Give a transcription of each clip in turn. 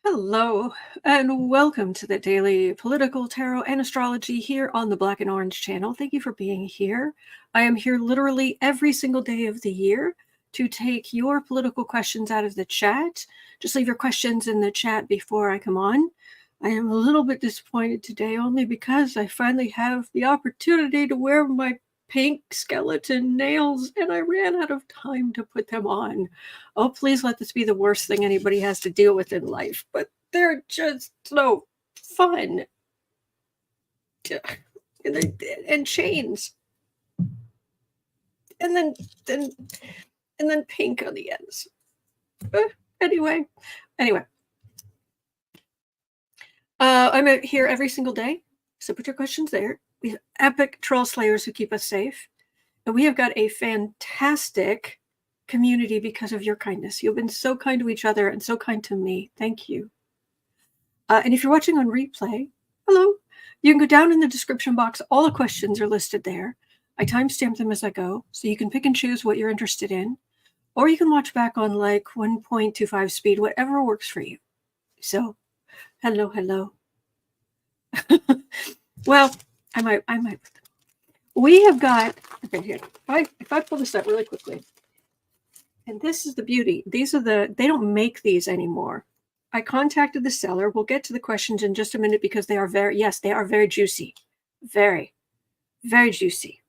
Hello, and welcome to the Daily Political Tarot and Astrology here on the Black and Orange channel. Thank you for being here. I am here literally every single day of the year to take your political questions out of the chat. Just leave your questions in the chat before I come on. I am a little bit disappointed today only because I finally have the opportunity to wear my pink skeleton nails and I ran out of time to put them on. Oh, please let this be the worst thing anybody has to deal with in life, but they're just so fun. And chains. And then pink on the ends. Anyway. I'm here every single day, so put your questions there. We have epic troll slayers who keep us safe. And we have got a fantastic community because of your kindness. You've been so kind to each other and so kind to me. Thank you. And if you're watching on replay, hello. You can go down in the description box. All the questions are listed there. I timestamp them as I go, so you can pick and choose what you're interested in. Or you can watch back on like 1.25 speed, whatever works for you. So, hello. Well, I might. We have got, okay, here, if I pull this up really quickly, and this is the beauty. These are they don't make these anymore. I contacted the seller. We'll get to the questions in just a minute because they are very juicy. Very, very juicy.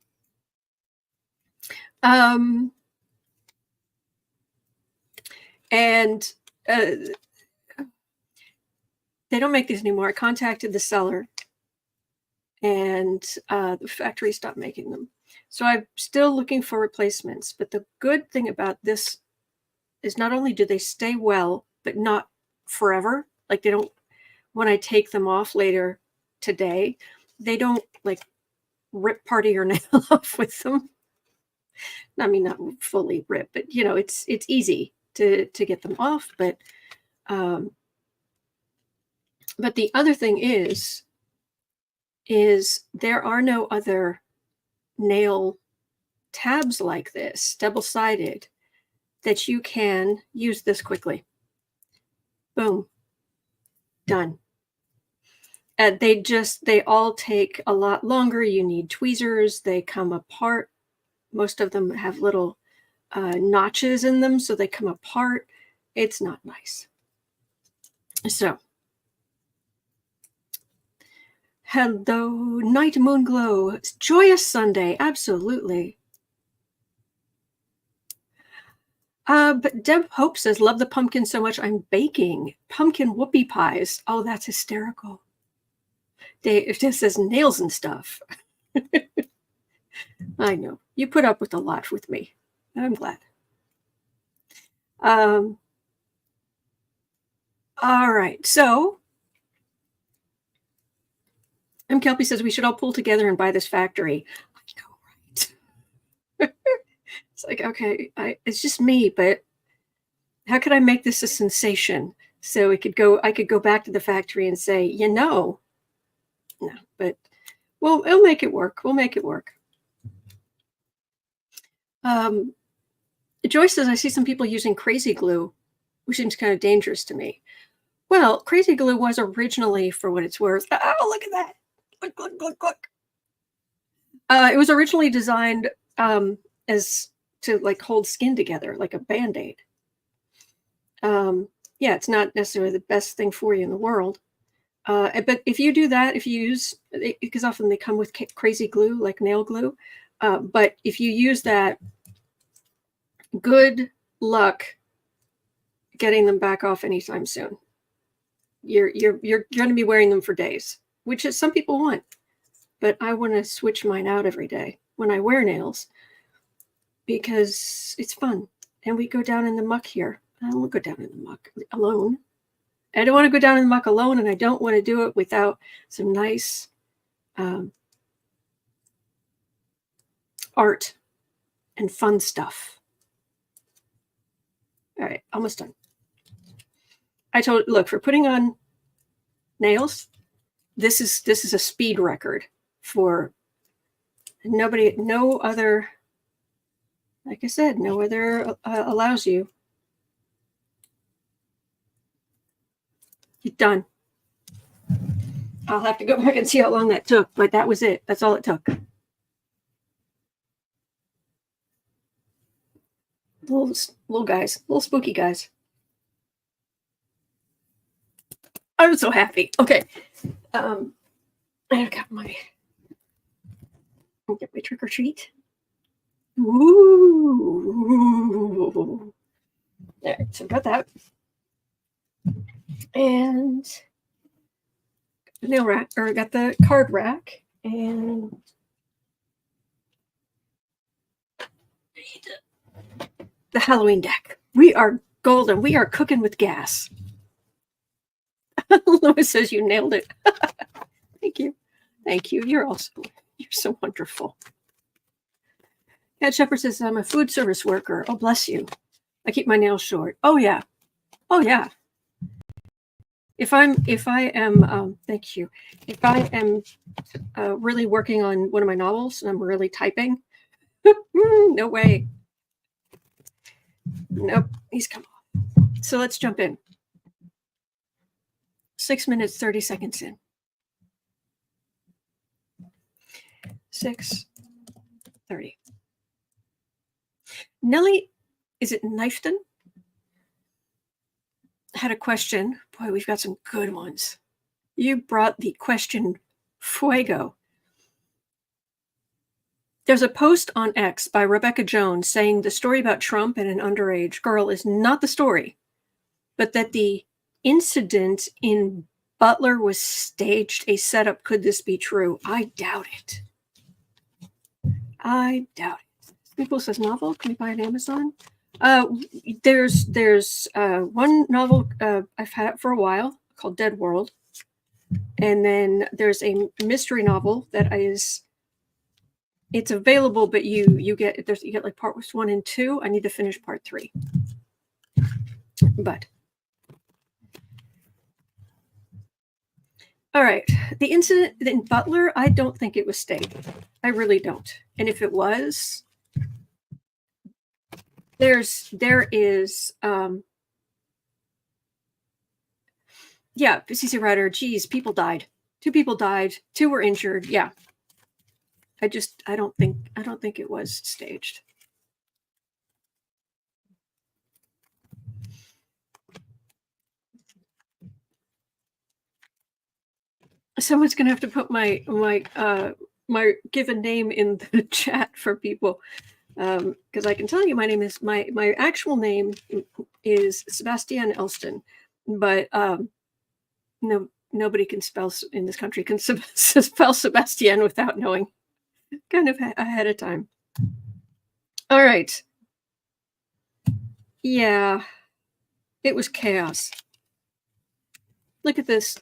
And they don't make these anymore. I contacted the seller and the factory stopped making them. So I'm still looking for replacements. But the good thing about this is not only do they stay well, but not forever. Like they don't, when I take them off later today, they don't like rip part of your nail off with them. I mean, not fully rip, but you know, it's easy to get them off. But the other thing is there are no other nail tabs like this, double-sided, that you can use this quickly. Boom. Done. And they all take a lot longer. You need tweezers. They come apart. Most of them have little notches in them, so they come apart. It's not nice. So, hello, Night Moon Glow. It's joyous Sunday, absolutely. But Deb Hope says, love the pumpkin so much I'm baking pumpkin whoopie pies. Oh, that's hysterical. It just says nails and stuff. I know. You put up with a lot with me. I'm glad. All right, so M. Kelpie says we should all pull together and buy this factory. I know, right? It's like, okay, it's just me, but how could I make this a sensation? So I could go back to the factory and say, no, but we'll make it work. We'll make it work. Joyce says, I see some people using crazy glue, which seems kind of dangerous to me. Well, crazy glue was originally, for what it's worth. Oh, look at that. Look. It was originally designed as to like hold skin together, like a Band-Aid. Yeah, it's not necessarily the best thing for you in the world. But if you do that, if you use, because often they come with crazy glue, like nail glue. But if you use that, good luck getting them back off anytime soon. You're going to be wearing them for days, which is some people want. But I want to switch mine out every day when I wear nails because it's fun. And we go down in the muck here. I don't want to go down in the muck alone. I don't want to go down in the muck alone, and I don't want to do it without some nice art and fun stuff. All right, almost done. Look, for putting on nails, this is a speed record for no other, like I said, no other allows you. Done. I'll have to go back and see how long that took, but that was it. That's all it took. Little guys, little spooky guys. I'm so happy. Okay. I've got my trick or treat. Ooh. All right, so got that. And nail rack, or got the card rack, and the Halloween deck. We are golden. We are cooking with gas. Louis says you nailed it. Thank you. Thank you. You're so wonderful. Cat Shepherd says, I'm a food service worker. Oh, bless you. I keep my nails short. Oh, yeah. Oh, yeah. If I am, thank you. If I am really working on one of my novels and I'm really typing, no way. Nope, he's come off. So let's jump in. 6 minutes, 30 seconds in. 6:30. Nellie, is it Knifton? Had a question. Boy, we've got some good ones. You brought the question fuego. There's a post on X by Rebekah Jones saying the story about Trump and an underage girl is not the story, but that the incident in Butler was staged, a setup. Could this be true? I doubt it. I doubt it. People says novel. Can you buy it on Amazon? There's one novel I've had for a while called Dead World, and then there's a mystery novel that it's available, but you get like part 1 and 2. I need to finish part 3, but all right. The incident in Butler, I don't think it was staged. I really don't. And if it was, there is yeah, CC Ryder, geez, people died. 2 people died, 2 were injured. Yeah. I don't think it was staged. Someone's gonna have to put my given name in the chat for people, because I can tell you my actual name is Sebastian Elston, but nobody can spell in this country can spell Sebastian without knowing kind of ahead of time. All right. Yeah, it was chaos. Look at this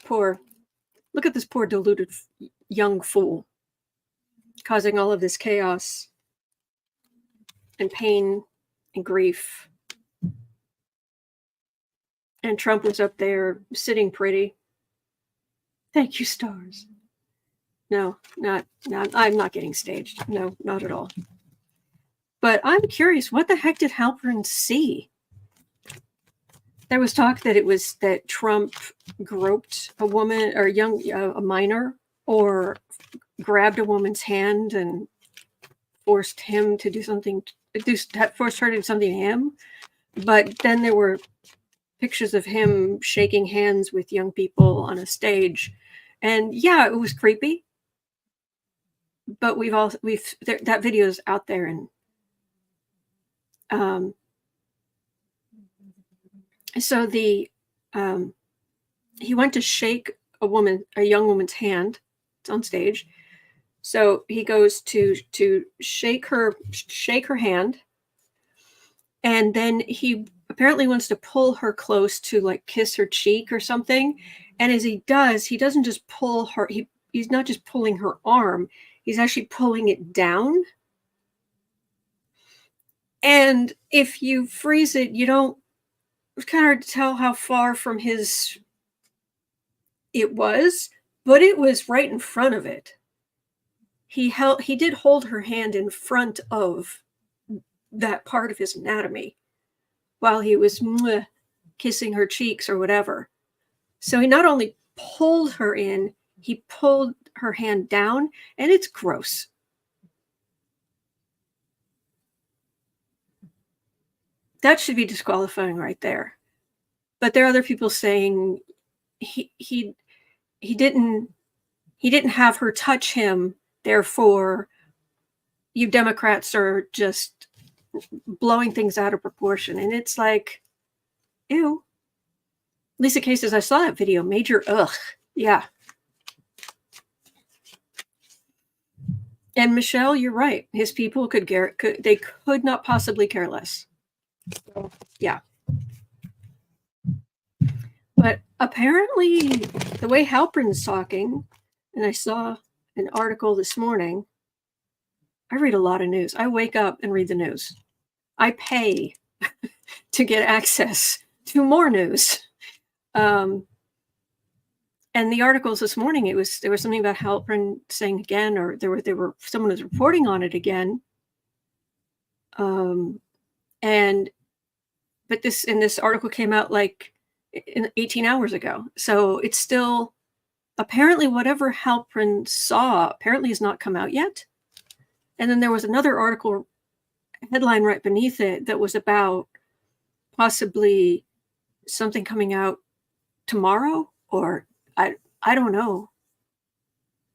poor deluded young fool causing all of this chaos and pain and grief. And Trump was up there sitting pretty. Thank you, stars. No, I'm not getting staged. No, not at all. But I'm curious, what the heck did Halpern see? There was talk that Trump groped a woman or a minor, or grabbed a woman's hand and forced him to do something. Forced her to do something to him. But then there were pictures of him shaking hands with young people on a stage, and yeah, it was creepy. But that video is out there, and so he went to shake a young woman's hand. It's on stage. So he goes to shake her hand, and then he apparently wants to pull her close to like kiss her cheek or something. And as he does, he doesn't just pull her. He's not just pulling her arm. He's actually pulling it down. And if you freeze it, it's kind of hard to tell how far from his it was, but it was right in front of it. He did hold her hand in front of that part of his anatomy while he was kissing her cheeks or whatever. So he not only pulled her in, he pulled her hand down, and it's gross. That should be disqualifying right there. But there are other people saying he didn't have her touch him, therefore you Democrats are just blowing things out of proportion. And it's like, ew. Lisa Kay says, I saw that video. Major ugh. Yeah. And Michelle, you're right. His people could not possibly care less. So, yeah. But apparently, the way Halpern's talking, and I saw an article this morning. I read a lot of news. I wake up and read the news. I pay to get access to more news. And the articles this morning, there was something about Halpern saying again, or someone was reporting on it again. But this article came out like 18 hours ago. So it's still, apparently whatever Halpern saw apparently has not come out yet. And then there was another article headline right beneath it that was about possibly something coming out tomorrow, or I don't know.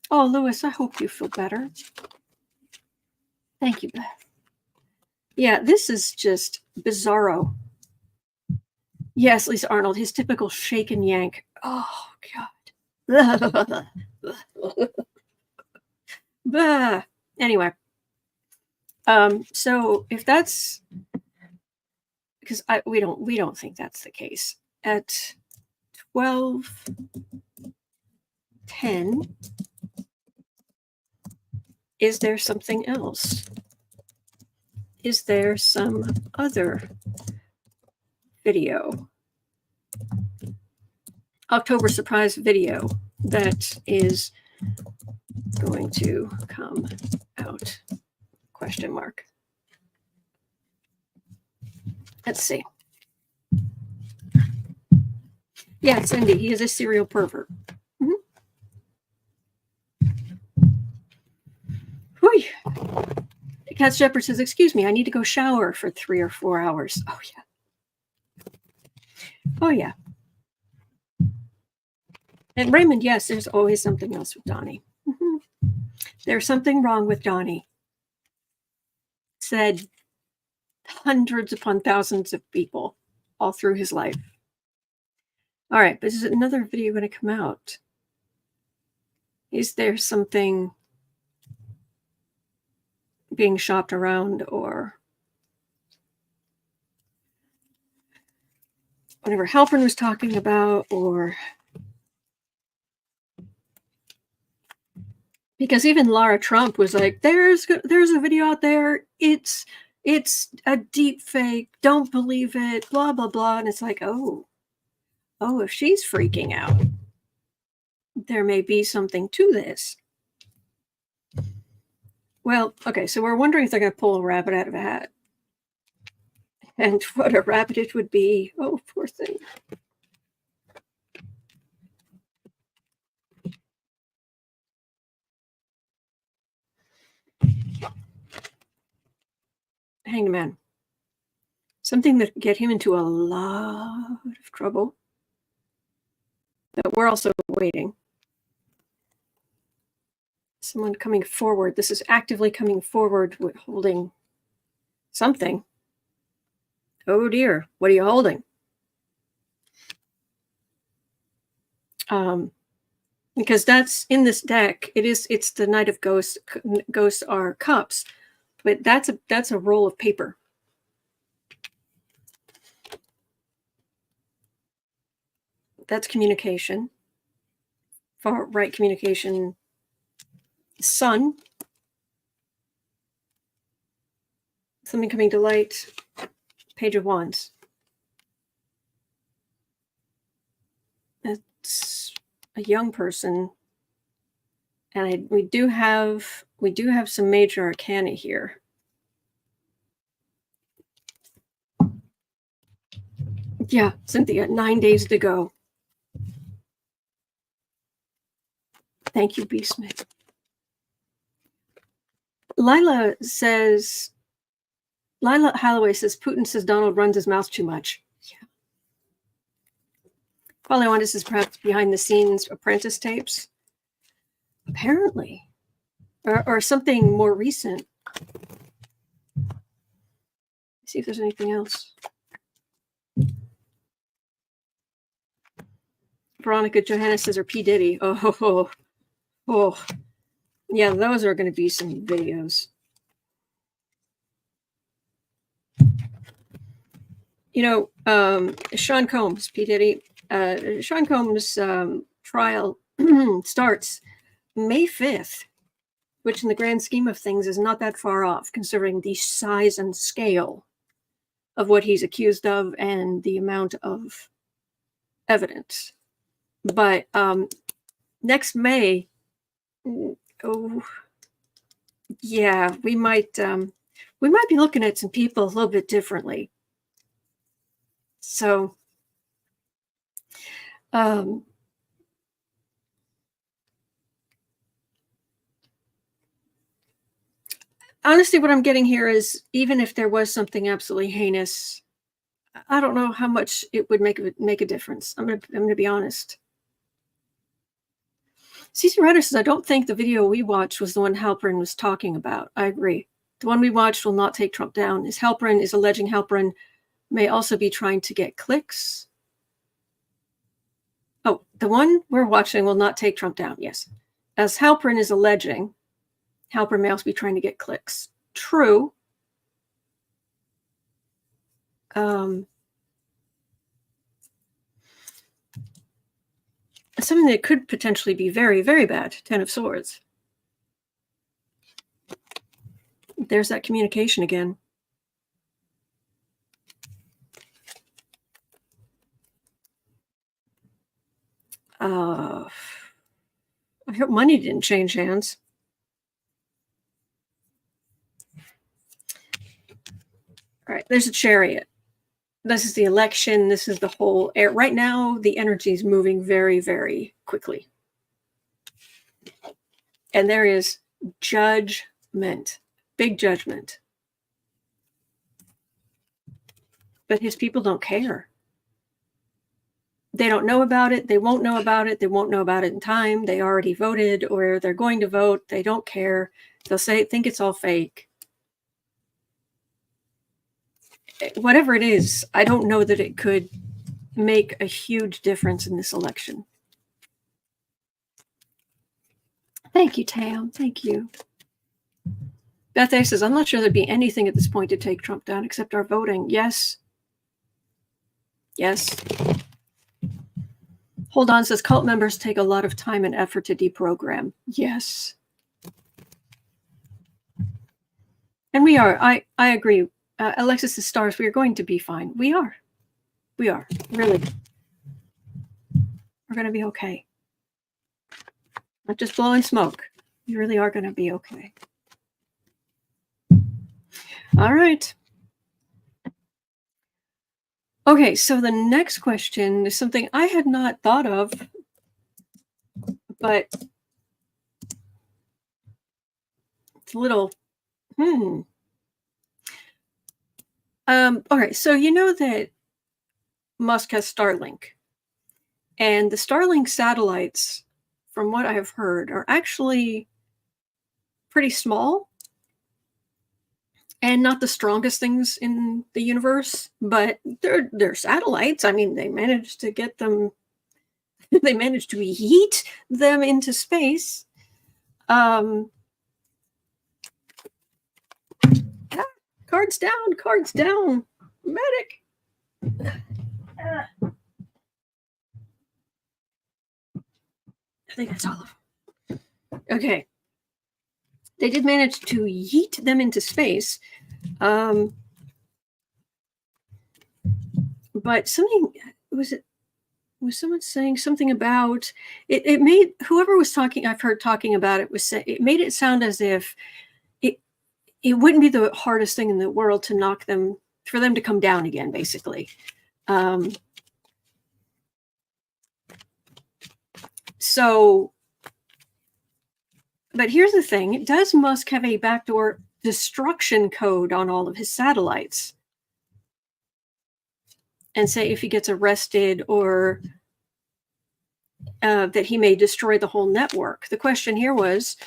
Oh, Lewis, I hope you feel better. Thank you, Beth. Yeah, this is just bizarro. Yes, Lisa Arnold, his typical shake and yank. Oh, God. Anyway. So if that's, because we don't think that's the case. At 12:10, is there something else? Is there some other video? October surprise video that is going to come out? Question mark. Let's see. Yeah, Cindy, he is a serial pervert. Whew. Cat Shepherd says, excuse me, I need to go shower for 3 or 4 hours. Oh, yeah. Oh, yeah. And Raymond, yes, there's always something else with Donnie. There's something wrong with Donnie. Said hundreds upon thousands of people all through his life. All right, but is another video going to come out? Is there something being shopped around, or whatever Halpern was talking about, or because even Lara Trump was like, there's a video out there, it's a deep fake, don't believe it, blah blah blah. And it's like, oh, if she's freaking out, there may be something to this. Well, okay, so we're wondering if they're going to pull a rabbit out of a hat. And what a rabbit it would be. Oh, poor thing. Hanged Man. Something that get him into a lot of trouble. But we're also waiting. Someone coming forward. This is actively coming forward with holding something. Oh dear, what are you holding? Because that's in this deck. It's the Knight of Ghosts. Ghosts are cups, but that's a roll of paper. That's communication. Far right communication. Sun. Something coming to light. Page of Wands. It's a young person, and we do have some major arcana here. Yeah, Cynthia, 9 days to go. Thank you, B. Smith. Lila Holloway says, Putin says Donald runs his mouth too much. Yeah. Polyondis is perhaps behind the scenes apprentice tapes. Apparently. Or something more recent. Let's see if there's anything else. Veronica Johannes says, or P. Diddy. Oh. Yeah, those are going to be some videos. You know, Sean Combs, P. Diddy, Sean Combs' trial starts May 5th, which in the grand scheme of things is not that far off, considering the size and scale of what he's accused of and the amount of evidence. But next May, oh, yeah, we might be looking at some people a little bit differently. So, honestly, what I'm getting here is, even if there was something absolutely heinous, I don't know how much it would make a difference. I'm gonna be honest. Cece Ryder says, I don't think the video we watched was the one Halperin was talking about. I agree. The one we watched will not take Trump down. Halperin is alleging Halperin may also be trying to get clicks. Oh, the one we're watching will not take Trump down. Yes. As Halperin is alleging, Halperin may also be trying to get clicks. True. Something that could potentially be very, very bad. 10 of Swords. There's that communication again. I hope money didn't change hands. All right, there's a Chariot. This is the election. This is the whole air. Right now, the energy is moving very, very quickly. And there is judgment, big judgment. But his people don't care. They don't know about it. They won't know about it. They won't know about it in time. They already voted, or they're going to vote. They don't care. They'll think it's all fake. Whatever it is, I don't know that it could make a huge difference in this election. Thank you, Tam. Thank you. Beth A says, I'm not sure there'd be anything at this point to take Trump down except our voting. Yes. Yes. Hold On says, cult members take a lot of time and effort to deprogram. Yes. And we are. I agree. Alexis is stars. We are going to be fine. We are. We are. Really. We're going to be okay. Not just blowing smoke. We really are going to be okay. All right. Okay, so the next question is something I had not thought of, but it's a little, all right, so you know that Musk has Starlink, and the Starlink satellites, from what I've heard, are actually pretty small and not the strongest things in the universe, but they're satellites. I mean, they managed to get them, they managed to yeet them into space. Cards down, medic. I think that's all of them. Okay. They did manage to yeet them into space. But something, was someone saying something about it made, whoever was talking, I've heard talking about it, it made it sound as if it wouldn't be the hardest thing in the world to knock them, for them to come down again, basically. So But here's the thing. Does Musk have a backdoor destruction code on all of his satellites? And say if he gets arrested or that he may destroy the whole network. The question here was,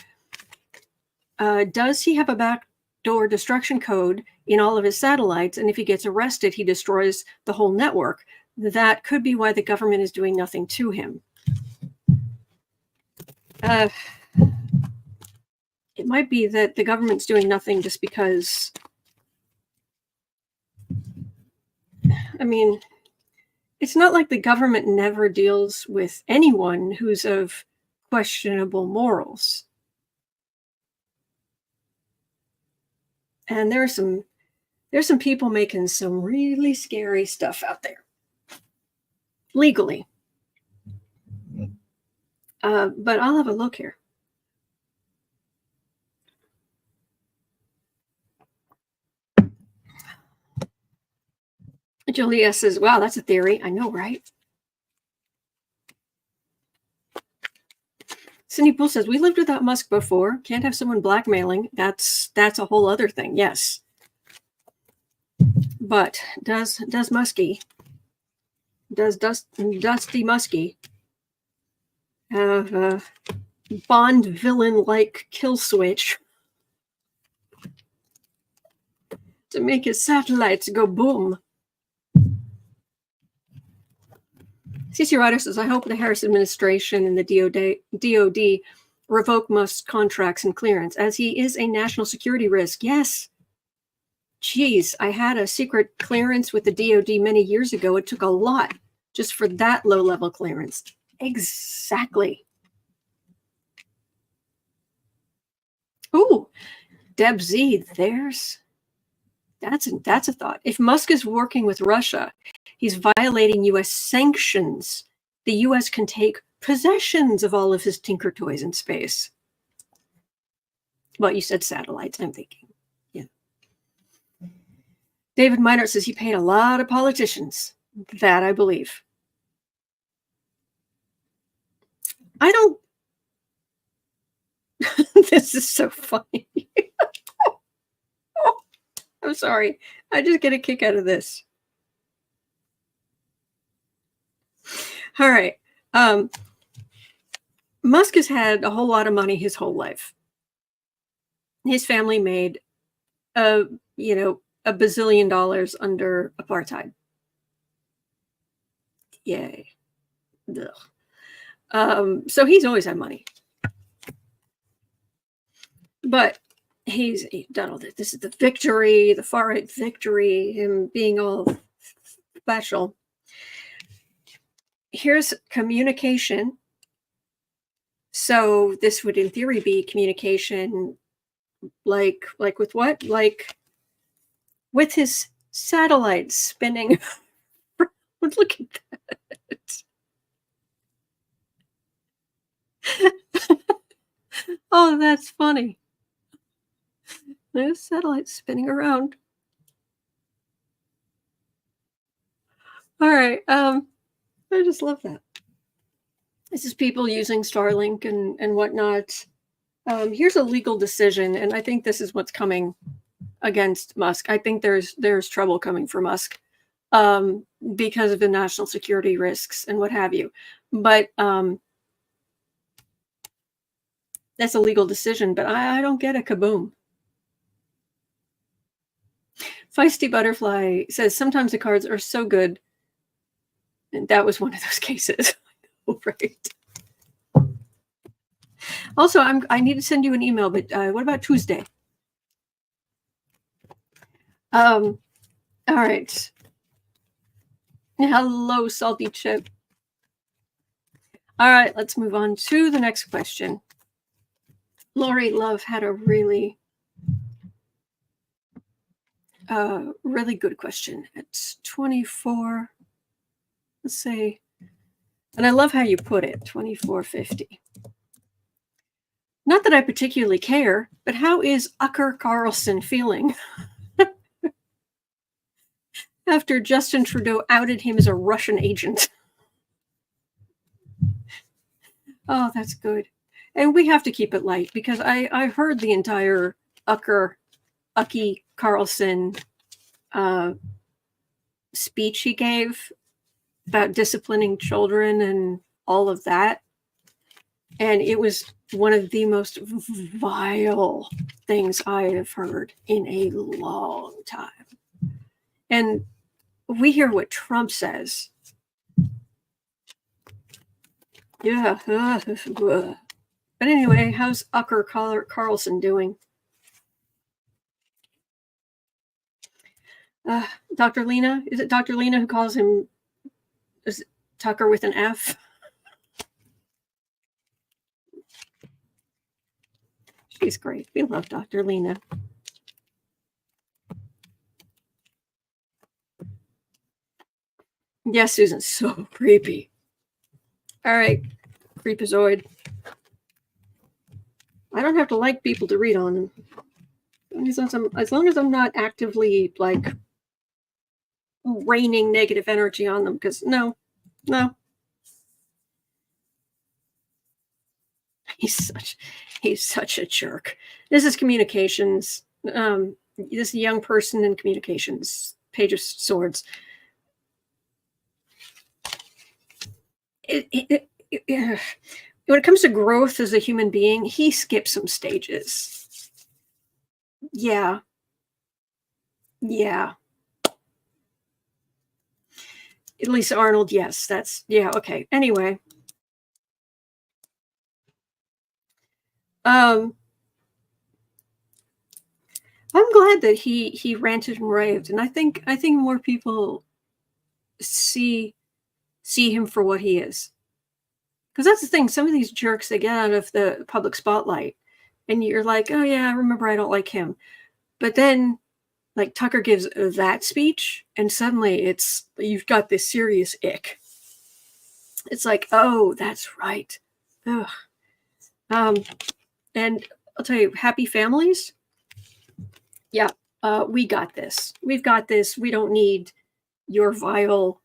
does he have a backdoor destruction code in all of his satellites? And if he gets arrested, he destroys the whole network. That could be why the government is doing nothing to him. It might be that the government's doing nothing just because, I mean, it's not like the government never deals with anyone who's of questionable morals. And there's some people making some really scary stuff out there. Legally. But I'll have a look here. Julia says, wow, that's a theory. I know, right? Cindy Poole says, we lived without Musk before. Can't have someone blackmailing. That's a whole other thing. Yes. But does Dusty Muskie have a Bond villain-like kill switch to make his satellites go boom? CC Ryder says, I hope the Harris administration and the DOD revoke Musk's contracts and clearance, as he is a national security risk. Yes. Geez, I had a secret clearance with the DOD many years ago. It took a lot just for that low-level clearance. Exactly. Ooh, Deb Z, that's a thought. If Musk is working with Russia, he's violating U.S. sanctions. The U.S. can take possessions of all of his Tinker Toys in space. Well, you said satellites, I'm thinking. Yeah. David Minert says he paid a lot of politicians. That I believe. I don't. This is so funny. I'm sorry. I just get a kick out of this. All right. Musk has had a whole lot of money his whole life. His family made $1 bazillion under apartheid. Yay. So he's always had money. But he's done all this. This is the victory, the far right victory, him being all special. Here's communication. So this would, in theory, be communication like with what? Like with his satellites spinning. Look at that. Oh, that's funny. There's satellites spinning around. All right. I just love that. This is people using Starlink and whatnot. Here's a legal decision, and I think this is what's coming against Musk. I think there's trouble coming for Musk because of the national security risks and what have you. But that's a legal decision, but I don't get a kaboom. Feisty Butterfly says, sometimes the cards are so good. And that was one of those cases. Right. Also, I need to send you an email, but what about Tuesday? All right. Hello, Salty Chip. All right, let's move on to the next question. Lori Love had a really good question. It's 24. Let's say, and I love how you put it, 2450. Not that I particularly care, but how is Ucker Carlson feeling after Justin Trudeau outed him as a Russian agent? Oh, that's good. And we have to keep it light because I heard the entire Ucker Carlson speech he gave about disciplining children and all of that. And it was one of the most vile things I have heard in a long time. And we hear what Trump says. Yeah. But anyway, how's Ucker Carlson doing? Dr. Lena? Is it Dr. Lena who calls him Tucker with an F? She's great. We love Dr. Lena. Yes, Susan's so creepy. All right, creepazoid. I don't have to like people to read on them. As long as I'm not actively like raining negative energy on them, because no. He's such a jerk. This is communications. This young person in communications, Page of Swords. When it comes to growth as a human being, he skips some stages. Yeah. At least Arnold, yes. Okay. Anyway. I'm glad that he ranted and raved, and I think more people see him for what he is. Because that's the thing, some of these jerks, they get out of the public spotlight, and you're like, oh yeah, I remember I don't like him. But then, like, Tucker gives that speech, and suddenly you've got this serious ick. It's like, oh, that's right. Ugh. And I'll tell you, happy families. Yeah, we got this. We've got this. We don't need your vile,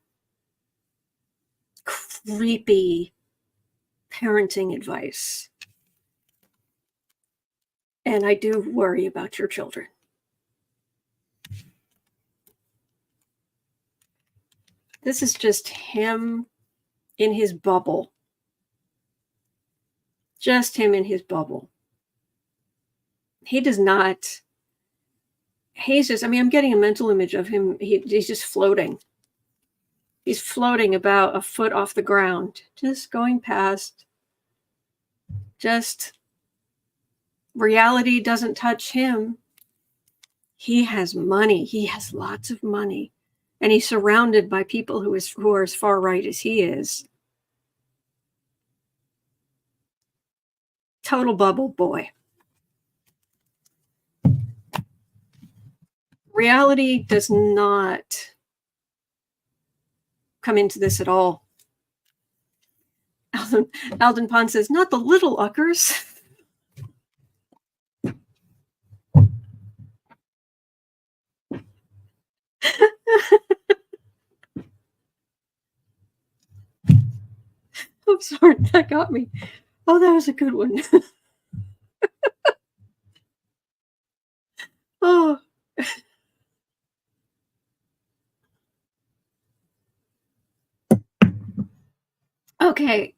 creepy parenting advice. And I do worry about your children. This is just him in his bubble. Just him in his bubble. He does not. He's just, I'm getting a mental image of him. He's just floating. He's floating about a foot off the ground, just going past. Just reality doesn't touch him. He has money. He has lots of money. And he's surrounded by people who are as far right as he is. Total bubble boy. Reality does not come into this at all. Alden Pond says, not the little Uckers. I'm sorry, that got me. Oh, that was a good one. Oh. Okay.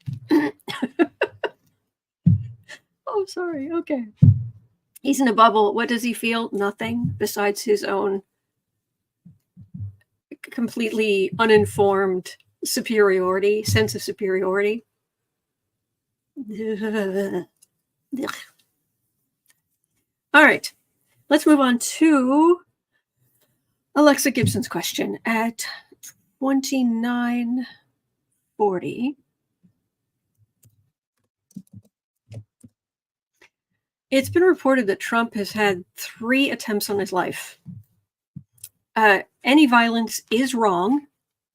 Oh, sorry. Okay. He's in a bubble. What does he feel? Nothing besides his own completely uninformed superiority, sense of superiority. All right. Let's move on to Alexa Gibson's question at 2940. It's been reported that Trump has had 3 attempts on his life. Any violence is wrong.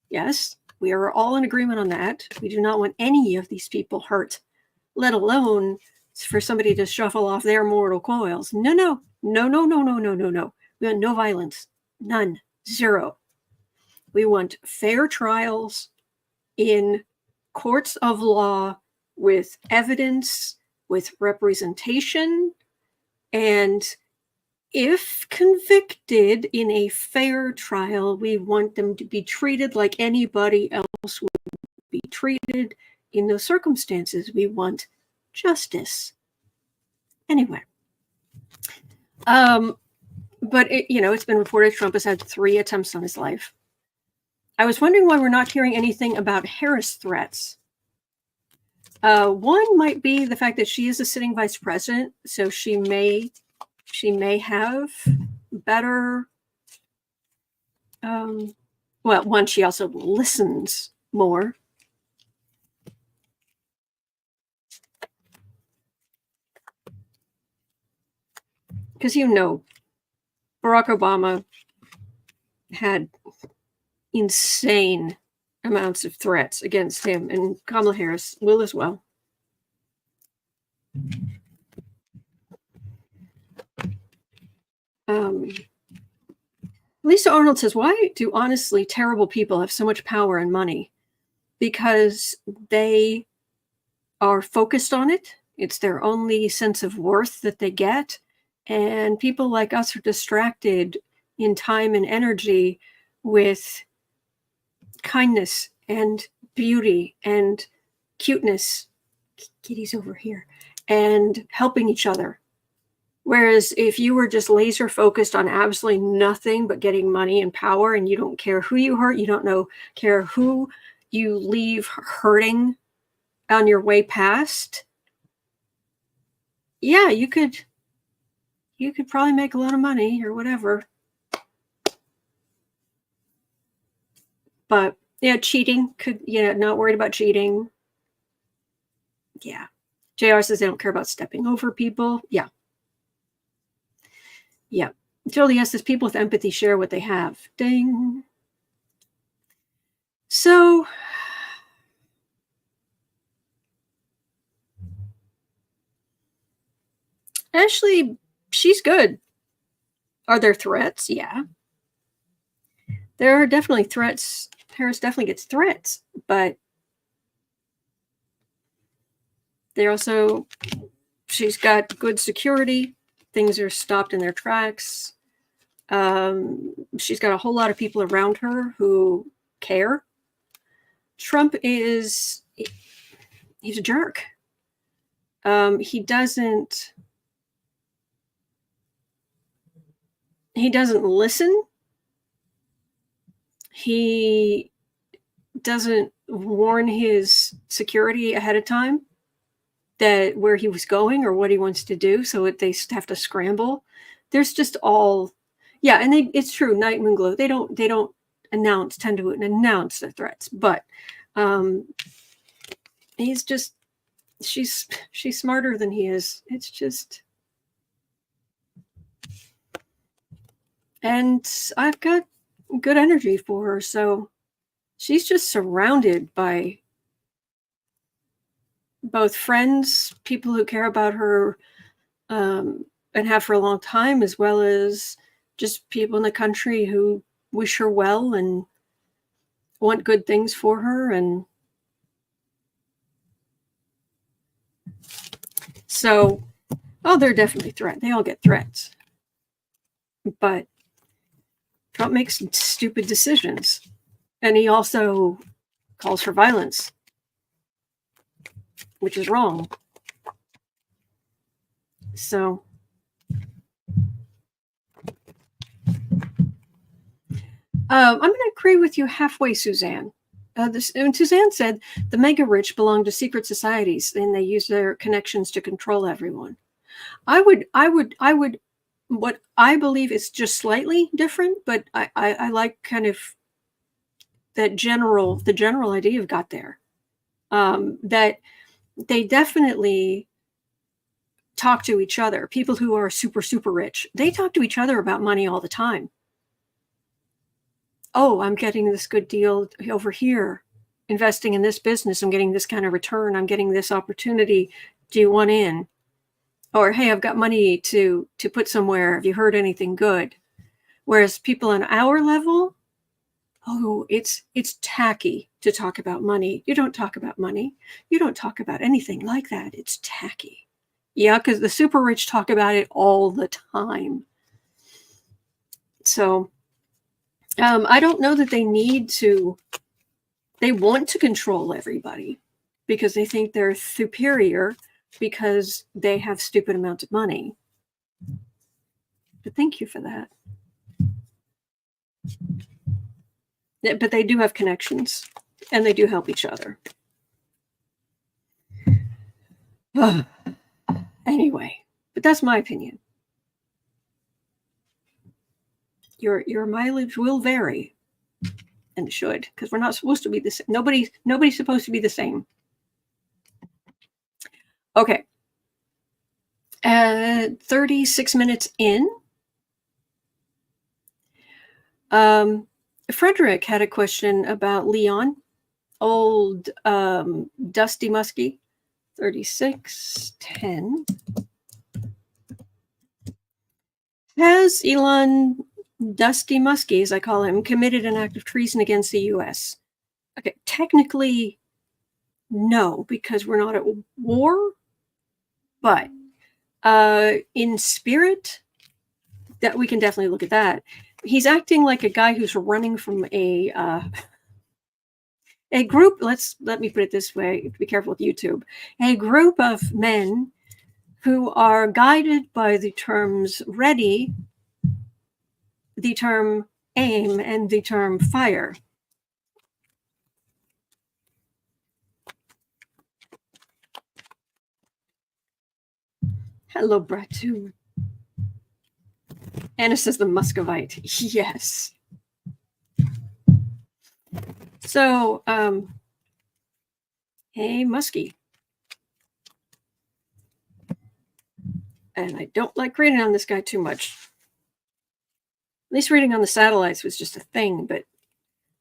Yes, we are all in agreement on that. We do not want any of these people hurt, let alone for somebody to shuffle off their mortal coils. No. We want no violence. None. 0. We want fair trials in courts of law with evidence with representation, and if convicted in a fair trial, we want them to be treated like anybody else would be treated. In those circumstances, we want justice. Anyway, but it's been reported Trump has had 3 attempts on his life. I was wondering why we're not hearing anything about Harris threats. One might be the fact that she is a sitting vice president, so she may have better. Well, one, she also listens more. Because Barack Obama had insane amounts of threats against him, and Kamala Harris will as well. Lisa Arnold says, why do honestly terrible people have so much power and money? Because they are focused on it. It's their only sense of worth that they get. And people like us are distracted in time and energy with kindness and beauty and cuteness. Kitty's over here. And helping each other. Whereas if you were just laser focused on absolutely nothing but getting money and power, and you don't care who you hurt, you don't care who you leave hurting on your way past, yeah, you could probably make a lot of money or whatever. But yeah, cheating not worried about cheating. Yeah. JR says they don't care about stepping over people. Yeah. Yeah. Totally, yes, as people with empathy share what they have. Ding. So, Ashley, she's good. Are there threats? Yeah. There are definitely threats. Harris definitely gets threats, but she's got good security. Things are stopped in their tracks. She's got a whole lot of people around her who care. Trump he's a jerk. He doesn't listen. He doesn't warn his security ahead of time that where he was going or what he wants to do, so they have to scramble. There's just and it's true, Night Moon Glow, they don't tend to announce their threats, but she's smarter than he is. It's just, and I've got good energy for her, so she's just surrounded by both friends, people who care about her and have for a long time, as well as just people in the country who wish her well and want good things for her. And so, they're definitely threats. They all get threats. But Trump makes stupid decisions. And he also calls for violence, which is wrong. So, I'm going to agree with you halfway, Suzanne. Suzanne said the mega rich belong to secret societies and they use their connections to control everyone. I would, what I believe is just slightly different, but I like kind of the general idea you've got there. That they definitely talk to each other. People who are super, super rich, they talk to each other about money all the time. Oh, I'm getting this good deal over here, investing in this business. I'm getting this kind of return. I'm getting this opportunity. Do you want in? Or, hey, I've got money to put somewhere. Have you heard anything good? Whereas people on our level, it's tacky to talk about money. You don't talk about money. You don't talk about anything like that. It's tacky. Yeah, because the super rich talk about it all the time. So I don't know that they need to. They want to control everybody because they think they're superior because they have stupid amounts of money. But thank you for that. But they do have connections, and they do help each other. Anyway, but that's my opinion. Your mileage will vary, and it should, because we're not supposed to be the same. Nobody's supposed to be the same. Okay. 36 minutes in. Frederick had a question about Leon, old Dusty Muskie. 36:10. Has Elon Dusty Muskie, as I call him, committed an act of treason against the U.S.? Okay, technically, no, because we're not at war. But in spirit, that we can definitely look at that. He's acting like a guy who's running from a group. Let me put it this way. Be careful with YouTube. A group of men who are guided by the terms ready, the term aim, and the term fire. Hello, Bratu. Anna says the Muscovite. Yes. So, hey, Muskie. And I don't like reading on this guy too much. At least reading on the satellites was just a thing, but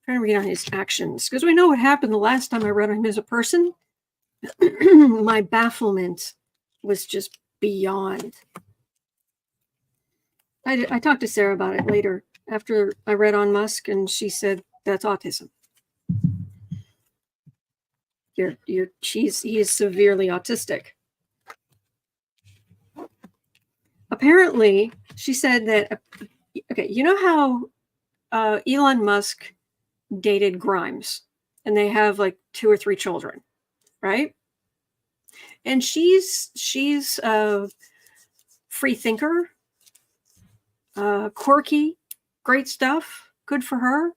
trying to read on his actions. Because we know what happened the last time I read on him as a person. My bafflement was just beyond. I talked to Sarah about it later after I read on Musk, and she said that's autism. He is severely autistic. Apparently, she said that, okay, you know how Elon Musk dated Grimes, and they have like 2 or 3 children, right? And she's a free thinker, quirky, great stuff, good for her.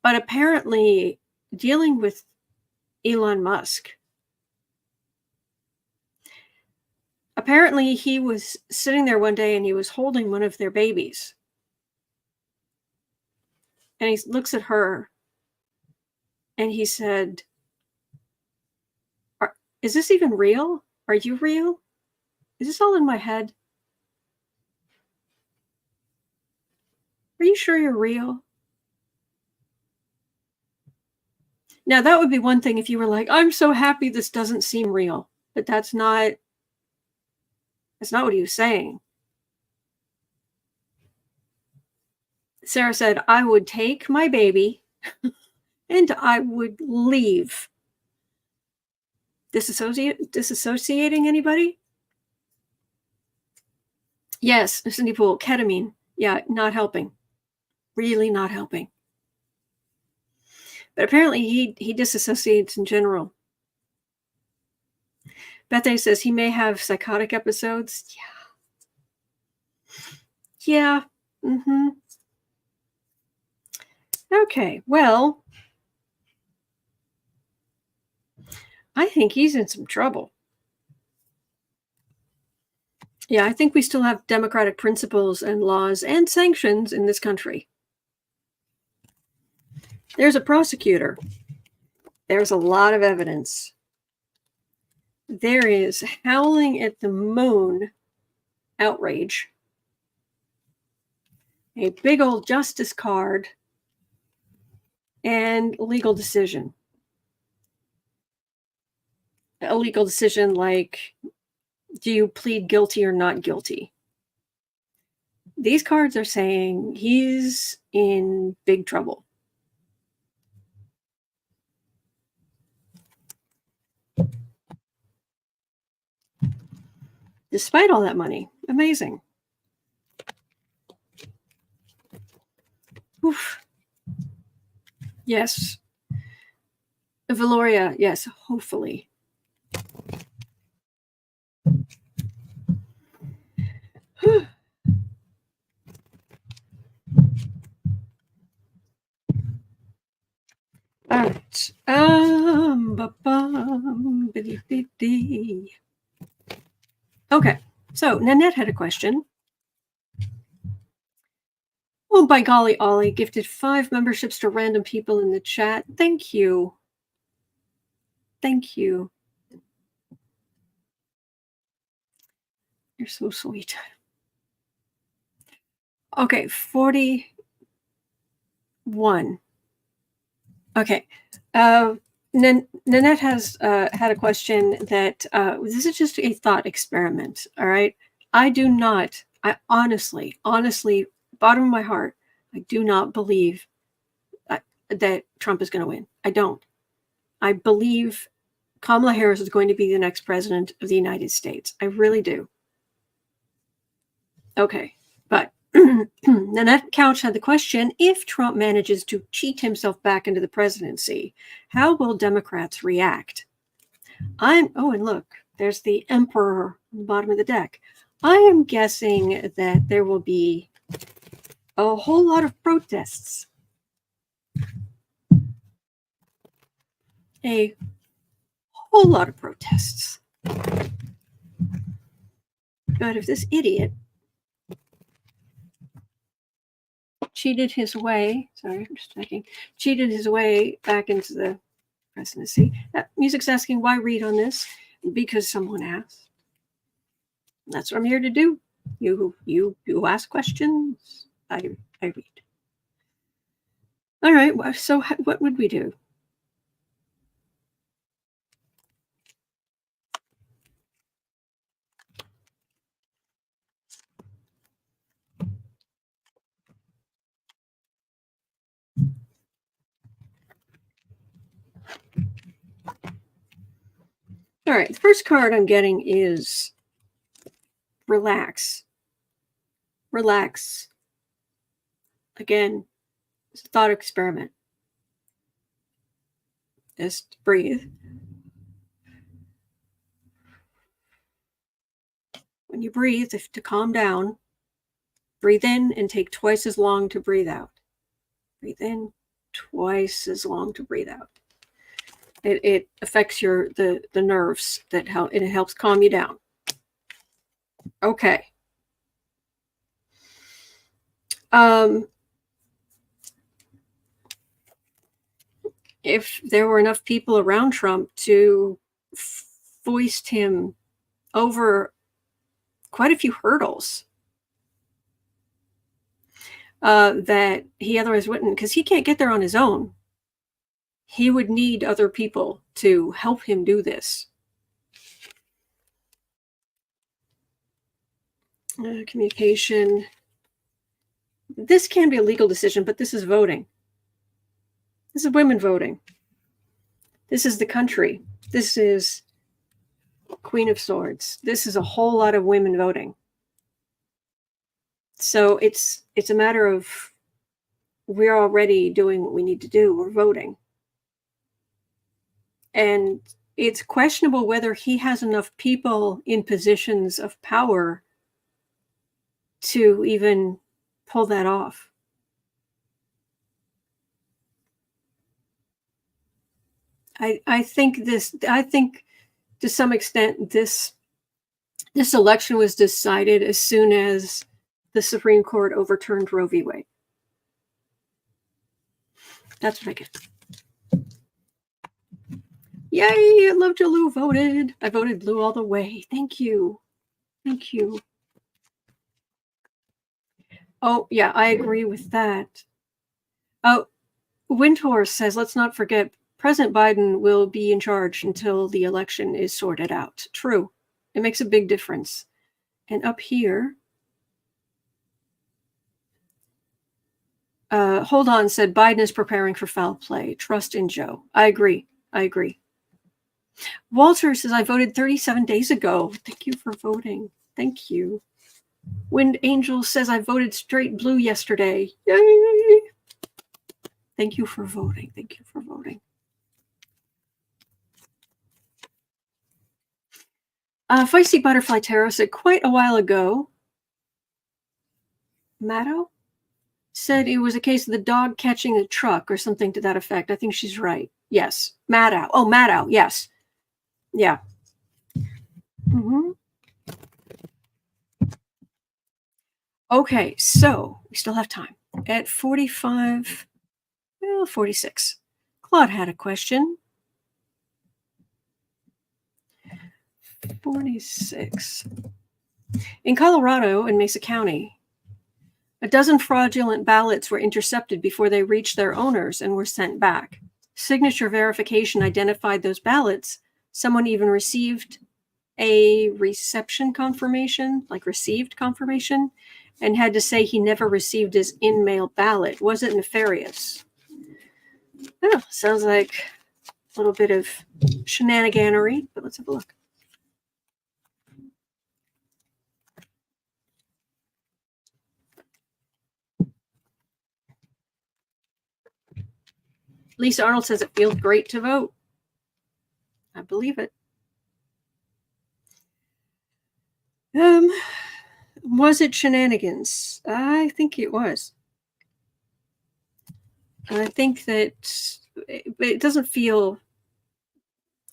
But apparently, dealing with Elon Musk, apparently he was sitting there one day and he was holding one of their babies. And he looks at her and he said, is this even real? Are you real? Is this all in my head? Are you sure you're real? Now, that would be one thing if you were like, I'm so happy this doesn't seem real. But that's not what he was saying. Sarah said, I would take my baby and I would leave. Disassociating anybody? Yes, Cindy Pool, ketamine. Yeah, not helping. Really not helping. But apparently he disassociates in general. Bethany says he may have psychotic episodes. Yeah. Mm-hmm. Okay, well, I think he's in some trouble. Yeah, I think we still have democratic principles and laws and sanctions in this country. There's a prosecutor. There's a lot of evidence. There is howling at the moon outrage. A big old justice card and legal decision. A legal decision like, do you plead guilty or not guilty? These cards are saying he's in big trouble. Despite all that money. Amazing. Oof. Yes. Valoria, yes, hopefully. All right. Okay. So Nanette had a question. Oh, by golly, Ollie gifted 5 memberships to random people in the chat. Thank you. Thank you. You're so sweet. Okay, 41. Okay. Nanette has had a question that this is just a thought experiment. All right. I honestly, bottom of my heart, I do not believe that Trump is going to win. I don't. I believe Kamala Harris is going to be the next president of the United States. I really do. Okay. But Nanette Couch had the question, if Trump manages to cheat himself back into the presidency, how will Democrats react? And look, there's the Emperor on the bottom of the deck. I am guessing that there will be a whole lot of protests. A whole lot of protests. But if this idiot cheated his way back into the presidency. Music's asking, why read on this? Because someone asked. That's what I'm here to do. You ask questions, I read. All right, so what would we do? All right, the first card I'm getting is relax. Relax. Again, it's a thought experiment. Just breathe. When you breathe, to calm down, breathe in and take twice as long to breathe out. Breathe in, twice as long to breathe out. It affects the nerves and it helps calm you down. Okay. If there were enough people around Trump to foist him over quite a few hurdles that he otherwise wouldn't, because he can't get there on his own. He would need other people to help him do this. Communication. This can be a legal decision, but this is voting. This is women voting. This is the country. This is Queen of Swords. This is a whole lot of women voting. So it's a matter of we're already doing what we need to do. We're voting. And it's questionable whether he has enough people in positions of power to even pull that off. I think to some extent this election was decided as soon as the Supreme Court overturned Roe v. Wade. That's what I get. Yay, Love to Lou voted. I voted blue all the way. Thank you. Thank you. Oh, yeah, I agree with that. Oh, Windhorse says, let's not forget, President Biden will be in charge until the election is sorted out. True. It makes a big difference. And up here, Hold On said, Biden is preparing for foul play. Trust in Joe. I agree. Walter says, I voted 37 days ago. Thank you for voting. Thank you. Wind Angel says I voted straight blue yesterday. Yay! Thank you for voting. Thank you for voting. Feisty Butterfly Tarot said quite a while ago, Maddow said it was a case of the dog catching a truck or something to that effect. I think she's right. Yes. Maddow. Oh, Maddow. Yes. Yeah. Mm-hmm. Okay, so we still have time. At 45, well, 46. Claude had a question. 46. In Colorado and Mesa County, a dozen fraudulent ballots were intercepted before they reached their owners and were sent back. Signature verification identified those ballots. Someone even received a reception confirmation, like received confirmation, and had to say he never received his in-mail ballot. Was it nefarious? Oh, sounds like a little bit of shenaniganery, but let's have a look. Lisa Arnold says it feels great to vote. I believe it. Was it shenanigans? I think it was. I think that it doesn't feel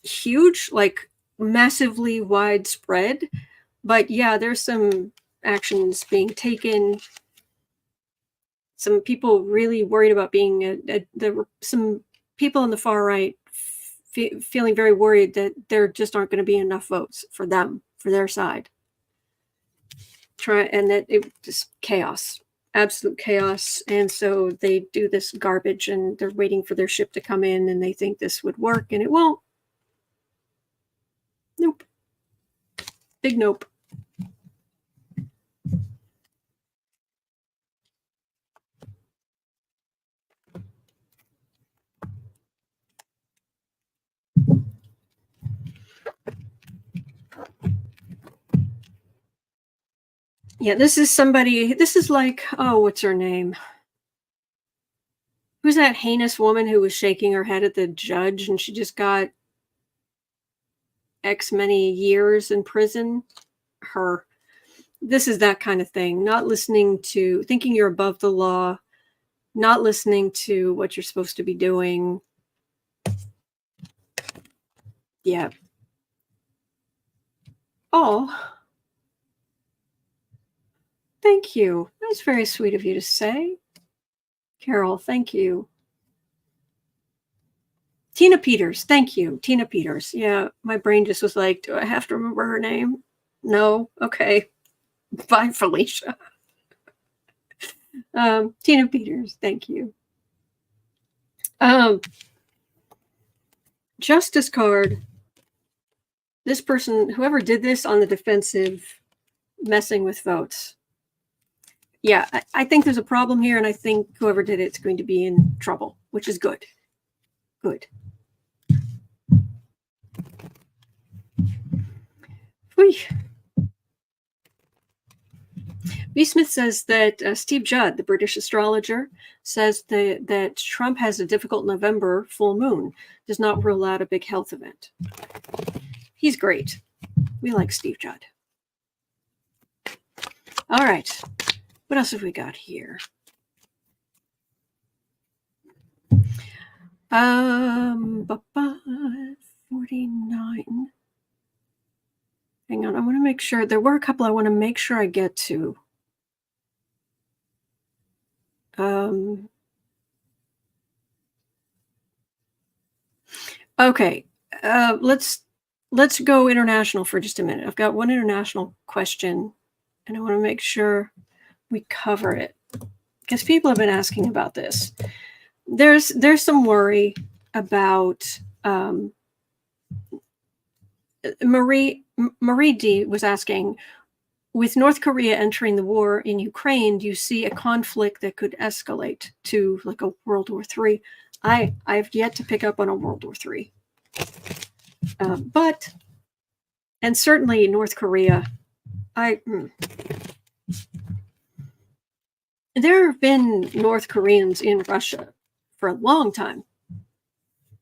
huge, like massively widespread, but yeah, there's some actions being taken. Some people really worried about being there were some people on the far right feeling very worried that there just aren't going to be enough votes for them, for their side. And that it just chaos, absolute chaos. And so they do this garbage and they're waiting for their ship to come in and they think this would work and it won't. Nope. Big nope. Yeah, this is somebody, this is like, oh, what's her name? Who's that heinous woman who was shaking her head at the judge and she just got X many years in prison? Her. This is that kind of thing. Not listening to, thinking you're above the law, not listening to what you're supposed to be doing. Yeah. Oh. Thank you. That was very sweet of you to say. Carol, thank you. Tina Peters, thank you. Tina Peters. Yeah, my brain just was like, do I have to remember her name? No? Okay. Bye, Felicia. Tina Peters, thank you. Justice card. This person, whoever did this on the defensive, messing with votes. Yeah, I think there's a problem here, and I think whoever did it's going to be in trouble, which is good. Good. Whee. B. Smith says that Steve Judd, the British astrologer, says that Trump has a difficult November full moon, does not rule out a big health event. He's great. We like Steve Judd. All right. What else have we got here? 49. Hang on, I want to make sure. There were a couple I want to make sure I get to. Okay, let's go international for just a minute. I've got one international question, and I want to make sure we cover it because people have been asking about this. There's some worry about Marie D was asking, with North Korea entering the war in Ukraine, do you see a conflict that could escalate to like a World War III? I've yet to pick up on a World War III. But certainly North Korea There have been North Koreans in Russia for a long time.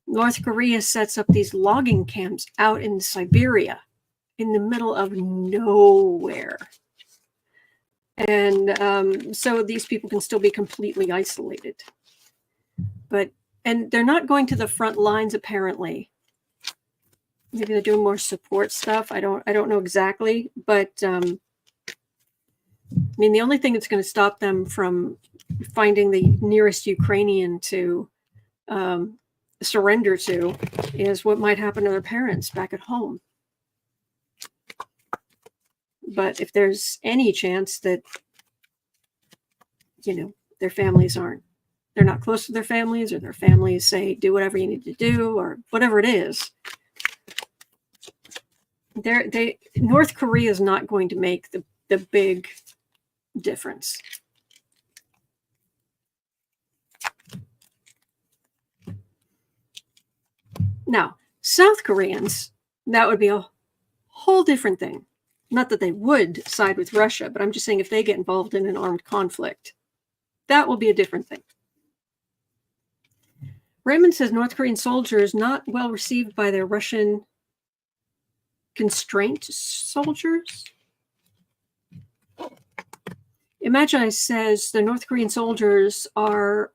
North Korea sets up these logging camps out in Siberia, in the middle of nowhere. And so these people can still be completely isolated. And they're not going to the front lines, apparently. Maybe they're doing more support stuff. I don't know exactly, but I mean, the only thing that's going to stop them from finding the nearest Ukrainian to surrender to is what might happen to their parents back at home. But if there's any chance that, their families they're not close to their families, or their families say, do whatever you need to do, or whatever it is, North Korea is not going to make the big difference. Now, South Koreans, that would be a whole different thing. Not that they would side with Russia, but I'm just saying if they get involved in an armed conflict, that will be a different thing. Raymond says North Korean soldiers not well received by their Russian constraint soldiers. Imagine says the North Korean soldiers are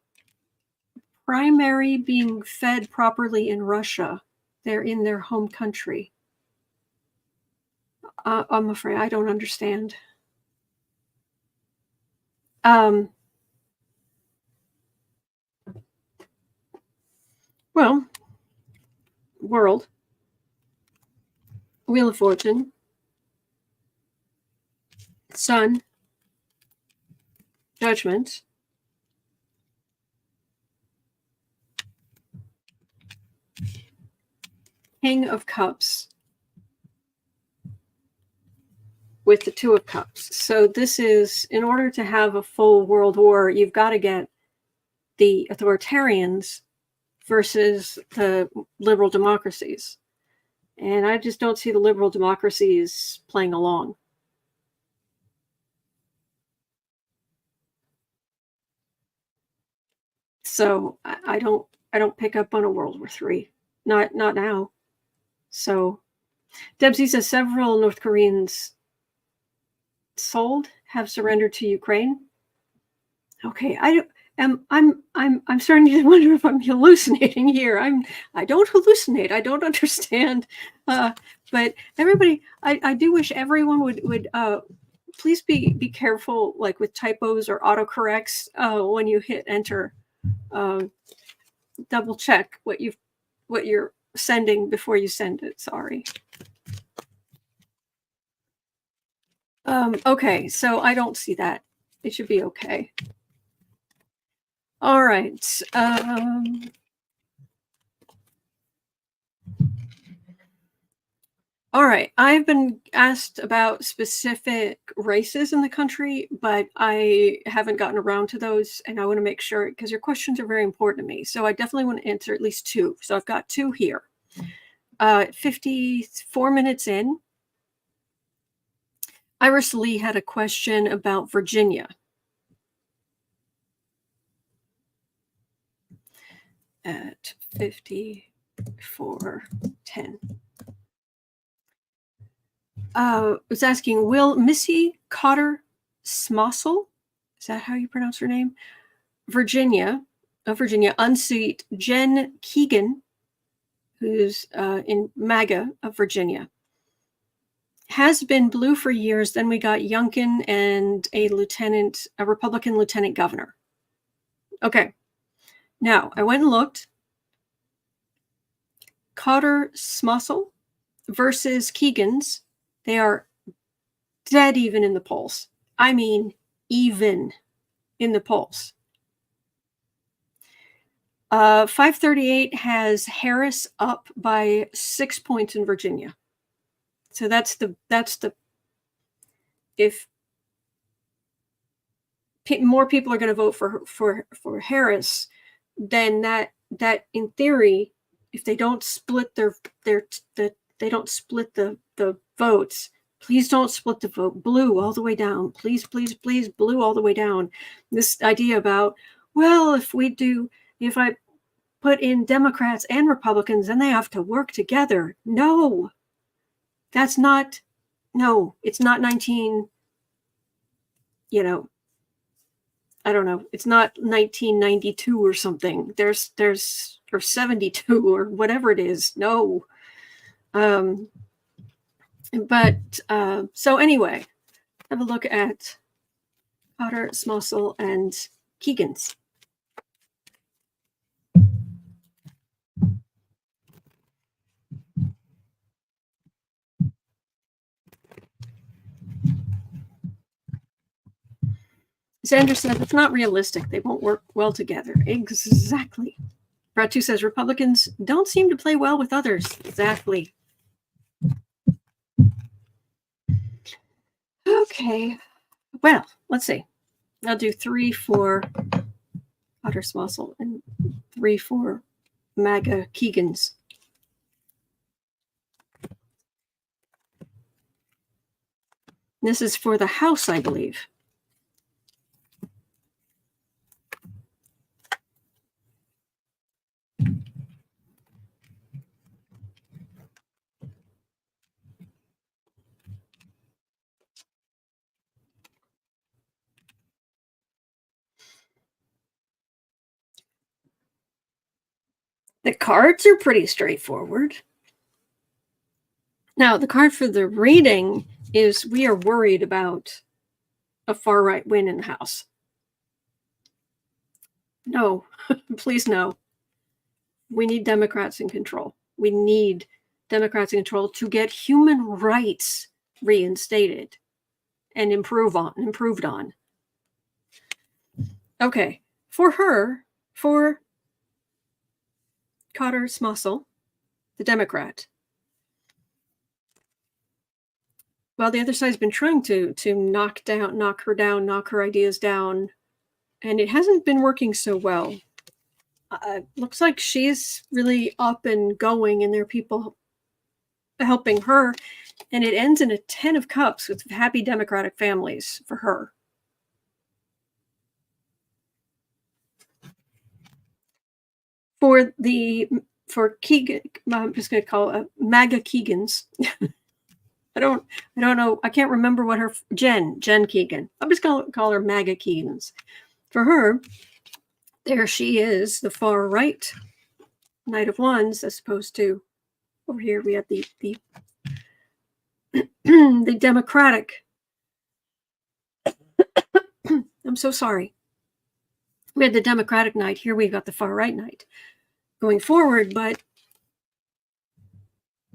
primary being fed properly in Russia. They're in their home country. I'm afraid I don't understand. Well, world, Wheel of Fortune, Sun, Judgment, King of Cups, with the Two of Cups. So this is, in order to have a full world war, you've got to get the authoritarians versus the liberal democracies. And I just don't see the liberal democracies playing along. So I don't pick up on a World War III. Not now. So Debsy says several North Koreans have surrendered to Ukraine. Okay, I'm starting to wonder if I'm hallucinating here. I don't hallucinate. I don't understand. But everybody, I do wish everyone would please be careful, like with typos or autocorrects when you hit enter. Double check what you're sending before you send it. Sorry. Okay, so I don't see that. It should be okay. All right. All right. I've been asked about specific races in the country, but I haven't gotten around to those, and I want to make sure, because your questions are very important to me. So I definitely want to answer at least two. So I've got two here. 54 minutes in, Iris Lee had a question about Virginia. At 54:10. Was asking, will Missy Cotter Smasal, is that how you pronounce her name? Virginia, unseat Jen Kiggan, who's in MAGA of Virginia. Has been blue for years. Then we got Youngkin and a Republican lieutenant governor. Okay. Now, I went and looked. Cotter Smasal versus Kiggan's, they are dead even in the polls. I mean, even in the polls. 538 has Harris up by 6 points in Virginia. So that's the if more people are going to vote for Harris, then that in theory, if they don't split the votes, Please don't split the vote. Blue all the way down. Please, please, please, blue all the way down. This idea about, well, if I put in Democrats and Republicans, then they have to work together. No, it's not 19, I don't know. It's not 1992 or something. There's or 72 or whatever it is. No. So anyway, have a look at Cotter, Smasal, and Kiggan's. Sanders said it's not realistic. They won't work well together. Exactly. Brad 2 says Republicans don't seem to play well with others. Exactly. Okay. Well, let's see. I'll do 3 for Cotter, Smasal, and 3 for MAGA Kiggan's. This is for the House, I believe. The cards are pretty straightforward. Now, the card for the reading is we are worried about a far-right win in the House. No, please no. We need Democrats in control. We need Democrats in control to get human rights reinstated and improved on. Okay, for Cotter, Smasal, the Democrat. Well, the other side's been trying to knock her ideas down, and it hasn't been working so well. Looks like she's really up and going, and there are people helping her, and it ends in a 10 of Cups with happy Democratic families for her. For Kiggan, I'm just going to call it MAGA Kiggan's. I don't know. I can't remember what her Jen Kiggan. I'm just going to call her MAGA Kiggan's. For her, there she is, the far right Knight of Wands, as opposed to over here we have the the Democratic. I'm so sorry. We had the Democratic Knight. Here we've got the far right Knight going forward, but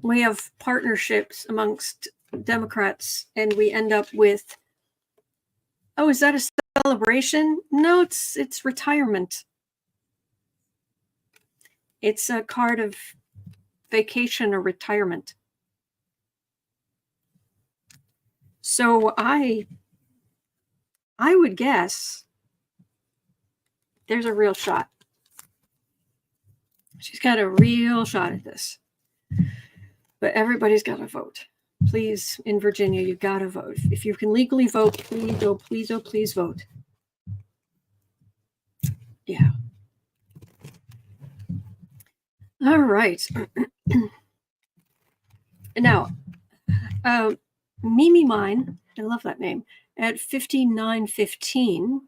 we have partnerships amongst Democrats, and we end up with, oh, is that a celebration? No, it's retirement. It's a card of vacation or retirement. So I would guess there's a real shot. She's got a real shot at this. But everybody's got to vote. Please, in Virginia, you got to vote. If you can legally vote, please vote. Yeah. All right. Now, Mimi Mine, I love that name, at 5915.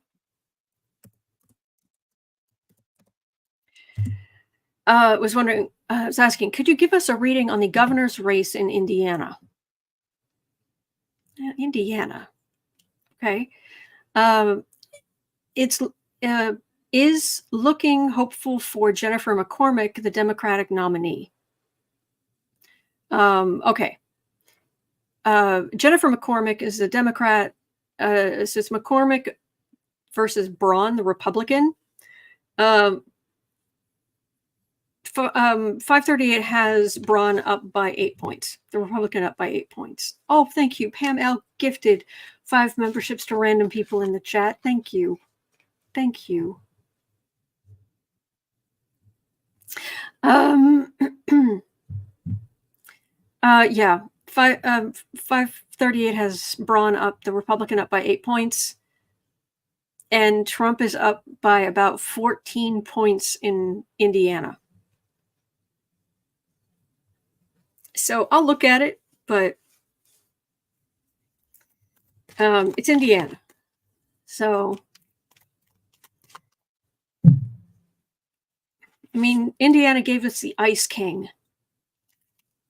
Was wondering, I was asking, could you give us a reading on the governor's race in Indiana? Indiana. Okay. It's is looking hopeful for Jennifer McCormick, the Democratic nominee. Okay. Jennifer McCormick is the Democrat. So it's McCormick versus Braun, the Republican. 538 has Braun up by 8 points. The Republican up by 8 points. Oh, thank you. Pam L. gifted 5 memberships to random people in the chat. Thank you. Thank you. Yeah. 538 has Braun up, the Republican up by 8 points. And Trump is up by about 14 points in Indiana. So I'll look at it, but it's Indiana. So, I mean, Indiana gave us the Ice King,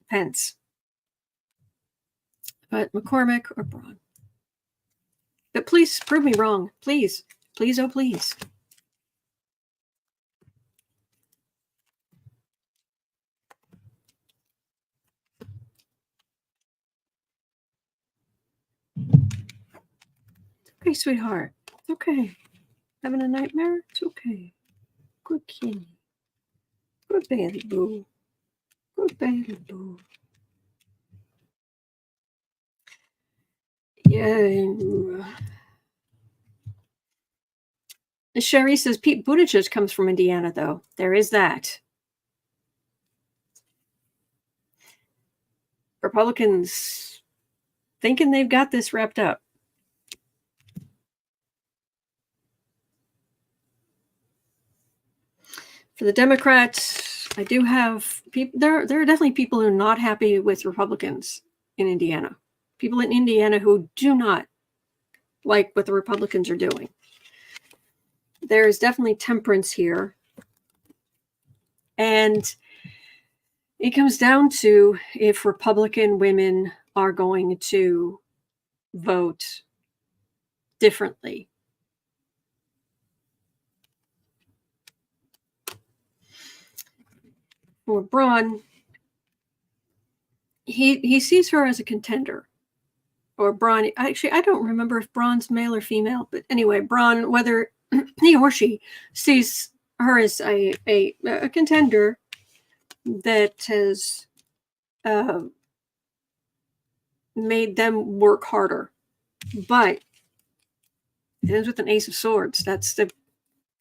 Pence. But McCormick or Braun. But please prove me wrong. Please. Please, oh please. Okay, sweetheart. It's okay. Having a nightmare? It's okay. Good kitty. Good baby boo. Good baby boo. Yeah. Sherry says Pete Buttigieg comes from Indiana, though. There is that. Republicans thinking they've got this wrapped up. For the Democrats, I do have people. There are definitely people who are not happy with Republicans in Indiana. People in Indiana who do not like what the Republicans are doing. There is definitely temperance here. And it comes down to if Republican women are going to vote differently. For Braun, he sees her as a contender. Or Braun, actually, I don't remember if Braun's male or female, but anyway, Braun, whether he or she sees her as a contender that has made them work harder. But it ends with an Ace of Swords. That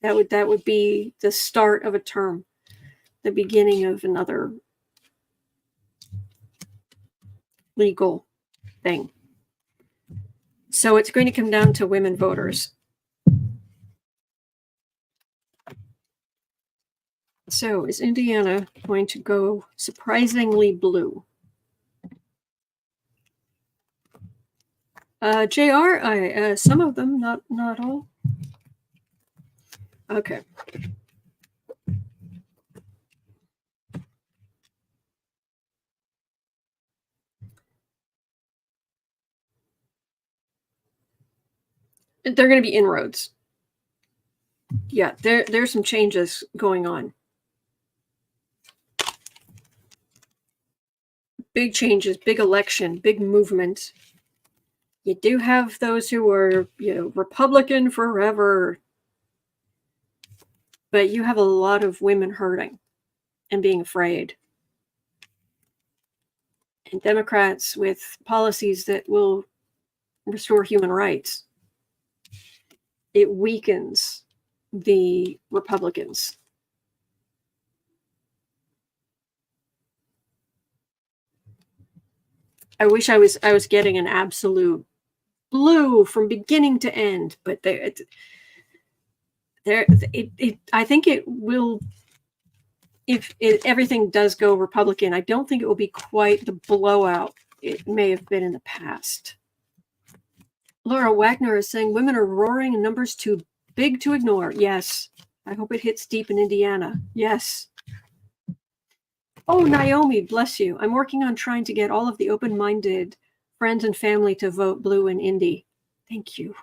would be the start of a term, the beginning of another legal thing. So it's going to come down to women voters. So is Indiana going to go surprisingly blue? JR, some of them, not all. Okay. They're going to be inroads. Yeah, there's some changes going on. Big changes, big election, big movement. You do have those who are, Republican forever, but you have a lot of women hurting and being afraid. And Democrats with policies that will restore human rights. It weakens the Republicans. I wish I was getting an absolute blue from beginning to end, but I think it will. If everything does go Republican, I don't think it will be quite the blowout it may have been in the past. Laura Wagner is saying women are roaring in numbers too big to ignore. Yes. I hope it hits deep in Indiana. Yes. Oh, Naomi, bless you. I'm working on trying to get all of the open-minded friends and family to vote blue in Indy. Thank you.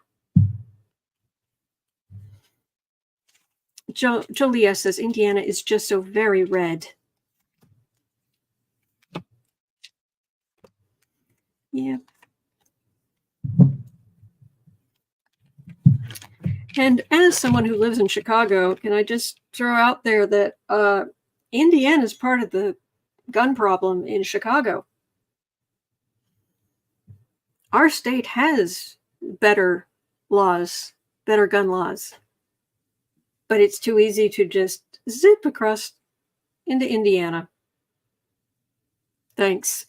Jolia says Indiana is just so very red. Yeah. And as someone who lives in Chicago, can I just throw out there that Indiana is part of the gun problem in Chicago. Our state has better laws, better gun laws, but it's too easy to just zip across into Indiana. Thanks.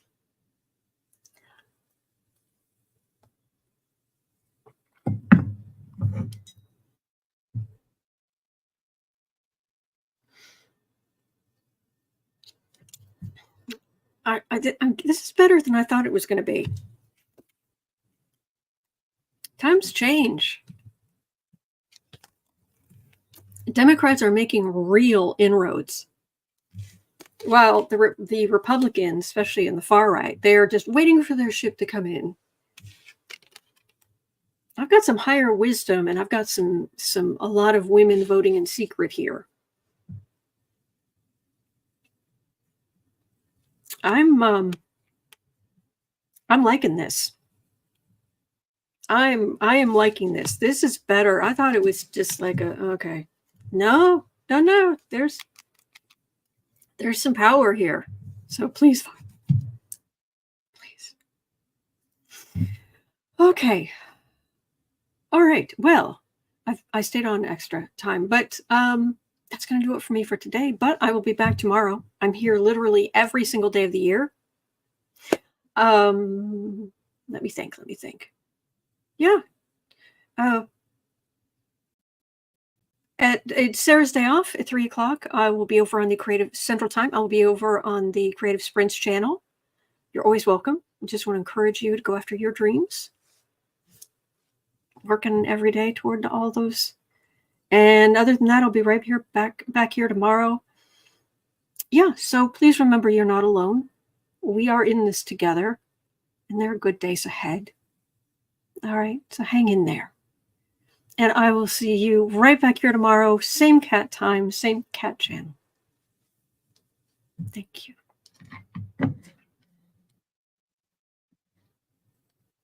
This is better than I thought it was going to be. Times change. Democrats are making real inroads, while the Republicans, especially in the far right, they're just waiting for their ship to come in. I've got some higher wisdom, and I've got a lot of women voting in secret here. I'm liking this. I am liking this. This is better. I thought it was just like okay. No. There's some power here. So please. Okay. All right. Well, I stayed on extra time, but that's going to do it for me for today. But I will be back tomorrow. I'm here literally every single day of the year. Let me think. Yeah. It's Sarah's day off at 3 o'clock. I will be over on the Creative Central Time. I will be over on the Creative Sprints channel. You're always welcome. I just want to encourage you to go after your dreams. Working every day toward all those. And other than that, I'll be right here back here tomorrow. Yeah, so please remember you're not alone. We are in this together, and there are good days ahead. All right, so hang in there. And I will see you right back here tomorrow. Same cat time, same cat channel. Thank you.